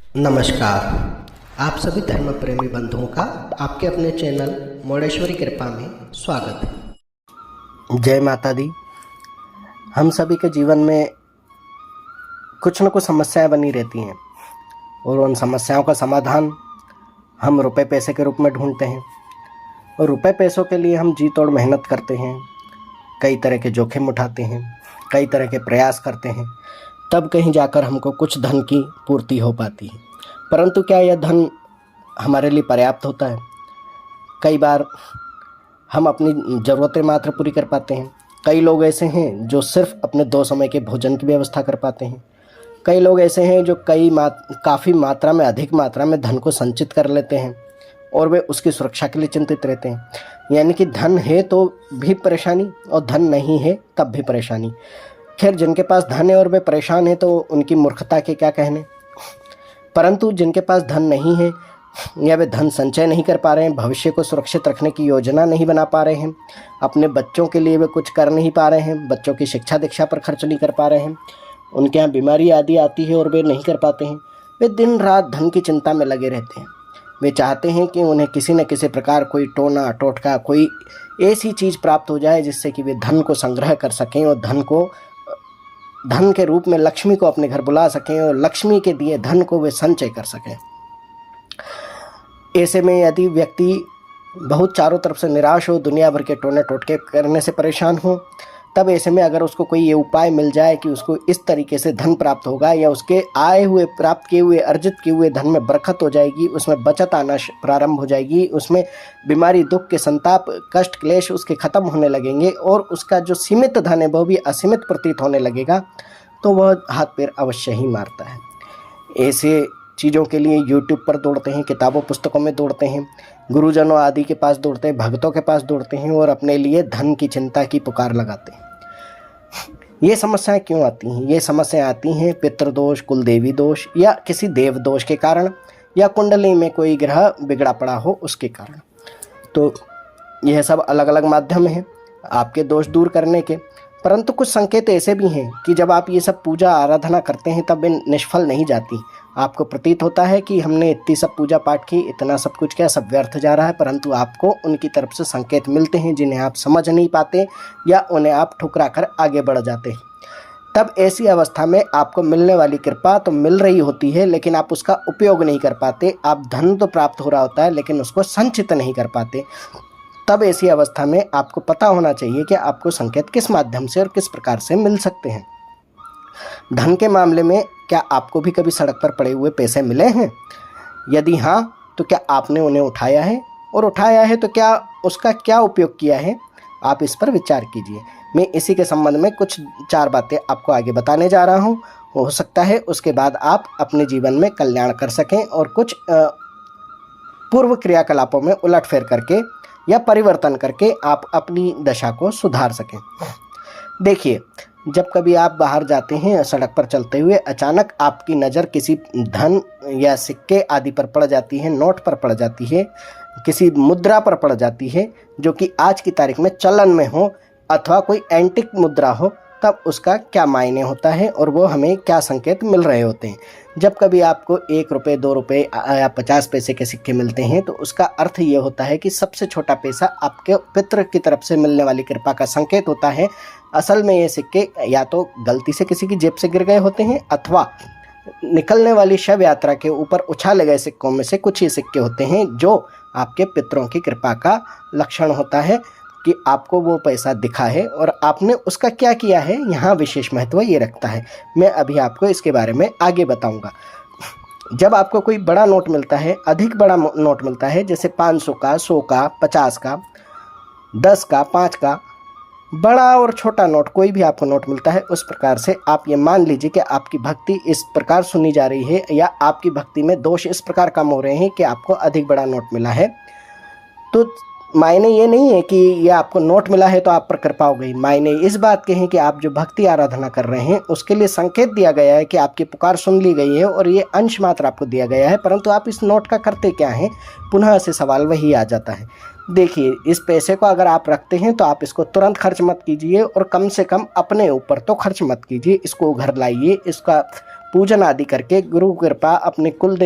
नमस्कार। आप सभी धर्म प्रेमी बंधुओं का आपके अपने चैनल मोडेश्वरी कृपा में स्वागत है। जय माता दी। हम सभी के जीवन में कुछ न कुछ समस्याएं बनी रहती हैं और उन समस्याओं का समाधान हम रुपए पैसे के रूप में ढूंढते हैं और रुपए पैसों के लिए हम जी तोड़ मेहनत करते हैं, कई तरह के जोखिम उठाते हैं, कई तरह के प्रयास करते हैं, तब कहीं जाकर हमको कुछ धन की पूर्ति हो पाती है। परंतु क्या यह धन हमारे लिए पर्याप्त होता है? कई बार हम अपनी ज़रूरतें मात्र पूरी कर पाते हैं। कई लोग ऐसे हैं जो सिर्फ अपने 2 समय के भोजन की व्यवस्था कर पाते हैं। कई लोग ऐसे हैं जो काफ़ी मात्रा में, अधिक मात्रा में धन को संचित कर लेते हैं और वे उसकी सुरक्षा के लिए चिंतित रहते हैं। यानी कि धन है तो भी परेशानी और धन नहीं है तब भी परेशानी। खैर, जिनके पास धन है और वे परेशान हैं तो उनकी मूर्खता के क्या कहने। परंतु जिनके पास धन नहीं है या वे धन संचय नहीं कर पा रहे हैं, भविष्य को सुरक्षित रखने की योजना नहीं बना पा रहे हैं, अपने बच्चों के लिए वे कुछ कर नहीं पा रहे हैं, बच्चों की शिक्षा दीक्षा पर खर्च नहीं कर पा रहे हैं, उनके यहाँ बीमारी आदि आती है और वे नहीं कर पाते हैं, वे दिन रात धन की चिंता में लगे रहते हैं। वे चाहते हैं कि उन्हें किसी न किसी प्रकार कोई टोना टोटका, कोई ऐसी चीज़ प्राप्त हो जाए जिससे कि वे धन को संग्रह कर सकें और धन के रूप में लक्ष्मी को अपने घर बुला सकें और लक्ष्मी के दिए धन को वे संचय कर सकें। ऐसे में यदि व्यक्ति बहुत चारों तरफ से निराश हो, दुनिया भर के टोने टोटके करने से परेशान हो, तब ऐसे में अगर उसको कोई ये उपाय मिल जाए कि उसको इस तरीके से धन प्राप्त होगा या उसके आए हुए, प्राप्त किए हुए, अर्जित किए हुए धन में बरकत हो जाएगी, उसमें बचत आना प्रारंभ हो जाएगी, उसमें बीमारी, दुख के संताप, कष्ट, क्लेश उसके ख़त्म होने लगेंगे और उसका जो सीमित धन है वह भी असीमित प्रतीत होने लगेगा, तो वह हाथ पैर अवश्य ही मारता है। ऐसे चीज़ों के लिए यूट्यूब पर दौड़ते हैं, किताबों पुस्तकों में दौड़ते हैं, गुरुजनों आदि के पास दौड़ते हैं, भक्तों के पास दौड़ते हैं और अपने लिए धन की चिंता की पुकार लगाते हैं। ये समस्याएं क्यों आती हैं? ये समस्याएं आती हैं पितृदोष, कुलदेवी दोष या किसी देव दोष के कारण या कुंडली में कोई ग्रह बिगड़ा पड़ा हो उसके कारण। तो यह सब अलग अलग माध्यम हैं आपके दोष दूर करने के। परंतु कुछ संकेत ऐसे भी हैं कि जब आप ये सब पूजा आराधना करते हैं तब वे निष्फल नहीं जाती। आपको प्रतीत होता है कि हमने इतनी सब पूजा पाठ की, इतना सब कुछ किया, सब व्यर्थ जा रहा है, परंतु आपको उनकी तरफ से संकेत मिलते हैं जिन्हें आप समझ नहीं पाते या उन्हें आप ठुकरा कर आगे बढ़ जाते हैं। तब ऐसी अवस्था में आपको मिलने वाली कृपा तो मिल रही होती है लेकिन आप उसका उपयोग नहीं कर पाते। आप धन तो प्राप्त हो रहा होता है लेकिन उसको संचित नहीं कर पाते। तब ऐसी अवस्था में आपको पता होना चाहिए कि आपको संकेत किस माध्यम से और किस प्रकार से मिल सकते हैं। धन के मामले में क्या आपको भी कभी सड़क पर पड़े हुए पैसे मिले हैं? यदि हाँ, तो क्या आपने उन्हें उठाया है? और उठाया है तो क्या उसका क्या उपयोग किया है? आप इस पर विचार कीजिए। मैं इसी के संबंध में कुछ 4 बातें आपको आगे बताने जा रहा हूँ। हो सकता है उसके बाद आप अपने जीवन में कल्याण कर सकें और कुछ पूर्व क्रियाकलापों में उलटफेर करके या परिवर्तन करके आप अपनी दशा को सुधार सकें। देखिए, जब कभी आप बाहर जाते हैं सड़क पर चलते हुए, अचानक आपकी नज़र किसी धन या सिक्के आदि पर पड़ जाती है, नोट पर पड़ जाती है, किसी मुद्रा पर पड़ जाती है जो कि आज की तारीख में चलन में हो अथवा कोई एंटिक मुद्रा हो, तब उसका क्या मायने होता है और वो हमें क्या संकेत मिल रहे होते हैं। जब कभी आपको 1 रुपये, 2 रुपये या 50 पैसे के सिक्के मिलते हैं तो उसका अर्थ ये होता है कि सबसे छोटा पैसा आपके पितृ की तरफ से मिलने वाली कृपा का संकेत होता है। असल में ये सिक्के या तो गलती से किसी की जेब से गिर गए होते हैं अथवा निकलने वाली शव यात्रा के ऊपर उछाले गए सिक्कों में से कुछ ही सिक्के होते हैं जो आपके पितरों की कृपा का लक्षण होता है कि आपको वो पैसा दिखा है और आपने उसका क्या किया है, यहाँ विशेष महत्व ये रखता है। मैं अभी आपको इसके बारे में आगे बताऊंगा। जब आपको कोई बड़ा नोट मिलता है, अधिक बड़ा नोट मिलता है, जैसे 500 का, 100 का, 50 का, 10 का, 5 का, बड़ा और छोटा नोट कोई भी आपको नोट मिलता है, उस प्रकार से आप ये मान लीजिए कि आपकी भक्ति इस प्रकार सुनी जा रही है या आपकी भक्ति में दोष इस प्रकार कम हो रहे हैं कि आपको अधिक बड़ा नोट मिला है। तो मायने ये नहीं है कि ये आपको नोट मिला है तो आप पर कृपा हो गई। मायने इस बात के हैं कि आप जो भक्ति आराधना कर रहे हैं उसके लिए संकेत दिया गया है कि आपकी पुकार सुन ली गई है और ये अंश मात्र आपको दिया गया है, परंतु आप इस नोट का करते क्या हैं? पुनः से सवाल वही आ जाता है। देखिए, इस पैसे को अगर आप रखते हैं तो आप इसको तुरंत खर्च मत कीजिए और कम से कम अपने ऊपर तो खर्च मत कीजिए। इसको घर लाइए, इसका पूजन आदि करके गुरु कृपा, अपने कुल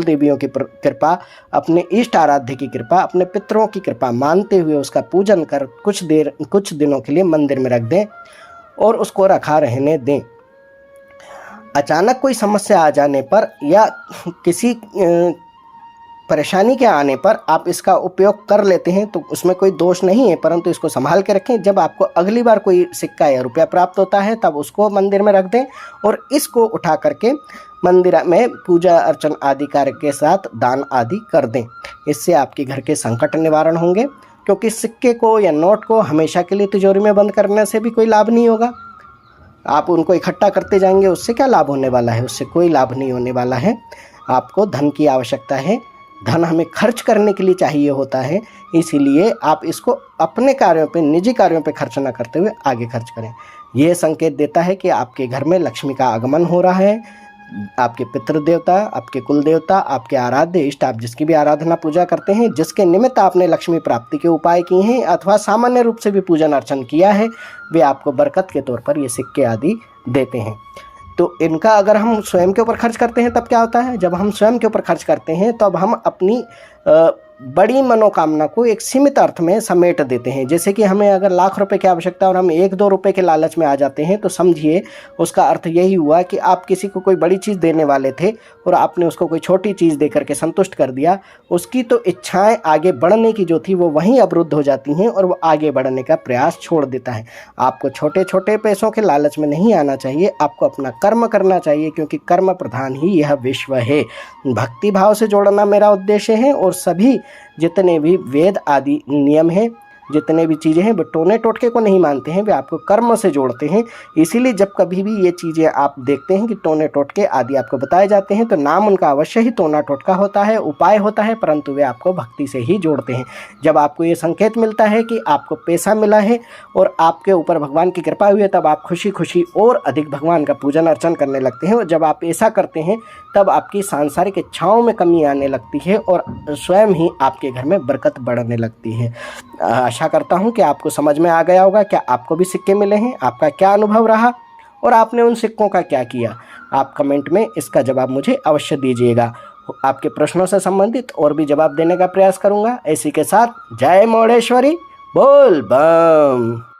देवियों की कृपा, अपने इष्ट आराध्य की कृपा, अपने पितरों की कृपा मानते हुए उसका पूजन कर कुछ दिनों के लिए मंदिर में रख दें और उसको रखा रहने दें। अचानक कोई समस्या आ जाने पर या किसी परेशानी के आने पर आप इसका उपयोग कर लेते हैं तो उसमें कोई दोष नहीं है, परंतु इसको संभाल के रखें। जब आपको अगली बार कोई सिक्का या रुपया प्राप्त होता है तब उसको मंदिर में रख दें और इसको उठा करके मंदिर में पूजा अर्चन आदि कार्य के साथ दान आदि कर दें। इससे आपके घर के संकट निवारण होंगे, क्योंकि सिक्के को या नोट को हमेशा के लिए तिजोरी में बंद करने से भी कोई लाभ नहीं होगा। आप उनको इकट्ठा करते जाएंगे, उससे क्या लाभ होने वाला है? उससे कोई लाभ नहीं होने वाला है। आपको धन की आवश्यकता है, धन हमें खर्च करने के लिए चाहिए होता है, इसीलिए आप इसको अपने कार्यों पे, निजी कार्यों पे खर्च ना करते हुए आगे खर्च करें। यह संकेत देता है कि आपके घर में लक्ष्मी का आगमन हो रहा है। आपके पितृ देवता, आपके कुल देवता, आपके आराध्य इष्ट, आप जिसकी भी आराधना पूजा करते हैं, जिसके निमित्त आपने लक्ष्मी प्राप्ति के उपाय किए हैं अथवा सामान्य रूप से भी पूजन अर्चन किया है, वे आपको बरकत के तौर पर ये सिक्के आदि देते हैं। तो इनका अगर हम स्वयं के ऊपर खर्च करते हैं तब क्या होता है? जब हम स्वयं के ऊपर खर्च करते हैं तब हम अपनी बड़ी मनोकामना को एक सीमित अर्थ में समेट देते हैं। जैसे कि हमें अगर लाख रुपए की आवश्यकता और हम 1-2 रुपए के लालच में आ जाते हैं तो समझिए उसका अर्थ यही हुआ कि आप किसी को कोई बड़ी चीज़ देने वाले थे और आपने उसको कोई छोटी चीज़ दे करके संतुष्ट कर दिया। उसकी तो इच्छाएं आगे बढ़ने की जो थी वो वहीं अवरुद्ध हो जाती हैं और वो आगे बढ़ने का प्रयास छोड़ देता है। आपको छोटे छोटे पैसों के लालच में नहीं आना चाहिए, आपको अपना कर्म करना चाहिए, क्योंकि कर्म प्रधान ही यह विश्व है। भक्ति भाव से जोड़ना मेरा उद्देश्य है और सभी जितने भी वेद आदि नियम हैं, जितने भी चीज़ें हैं, वे टोने टोटके को नहीं मानते हैं, वे आपको कर्म से जोड़ते हैं। इसीलिए जब कभी भी ये चीज़ें आप देखते हैं कि टोने टोटके आदि आपको बताए जाते हैं तो नाम उनका अवश्य ही टोना टोटका होता है, उपाय होता है, परंतु वे आपको भक्ति से ही जोड़ते हैं। जब आपको ये संकेत मिलता है कि आपको पैसा मिला है और आपके ऊपर भगवान की कृपा हुई है, तब आप खुशी खुशी और अधिक भगवान का पूजन अर्चन करने लगते हैं। और जब आप ऐसा करते हैं तब आपकी सांसारिक इच्छाओं में कमी आने लगती है और स्वयं ही आपके घर में बरकत बढ़ने लगती है। आशा करता हूं कि आपको समझ में आ गया होगा। क्या आपको भी सिक्के मिले हैं? आपका क्या अनुभव रहा और आपने उन सिक्कों का क्या किया? आप कमेंट में इसका जवाब मुझे अवश्य दीजिएगा। आपके प्रश्नों से संबंधित और भी जवाब देने का प्रयास करूंगा। इसी के साथ जय मोढ़ेश्वरी, बोल बम।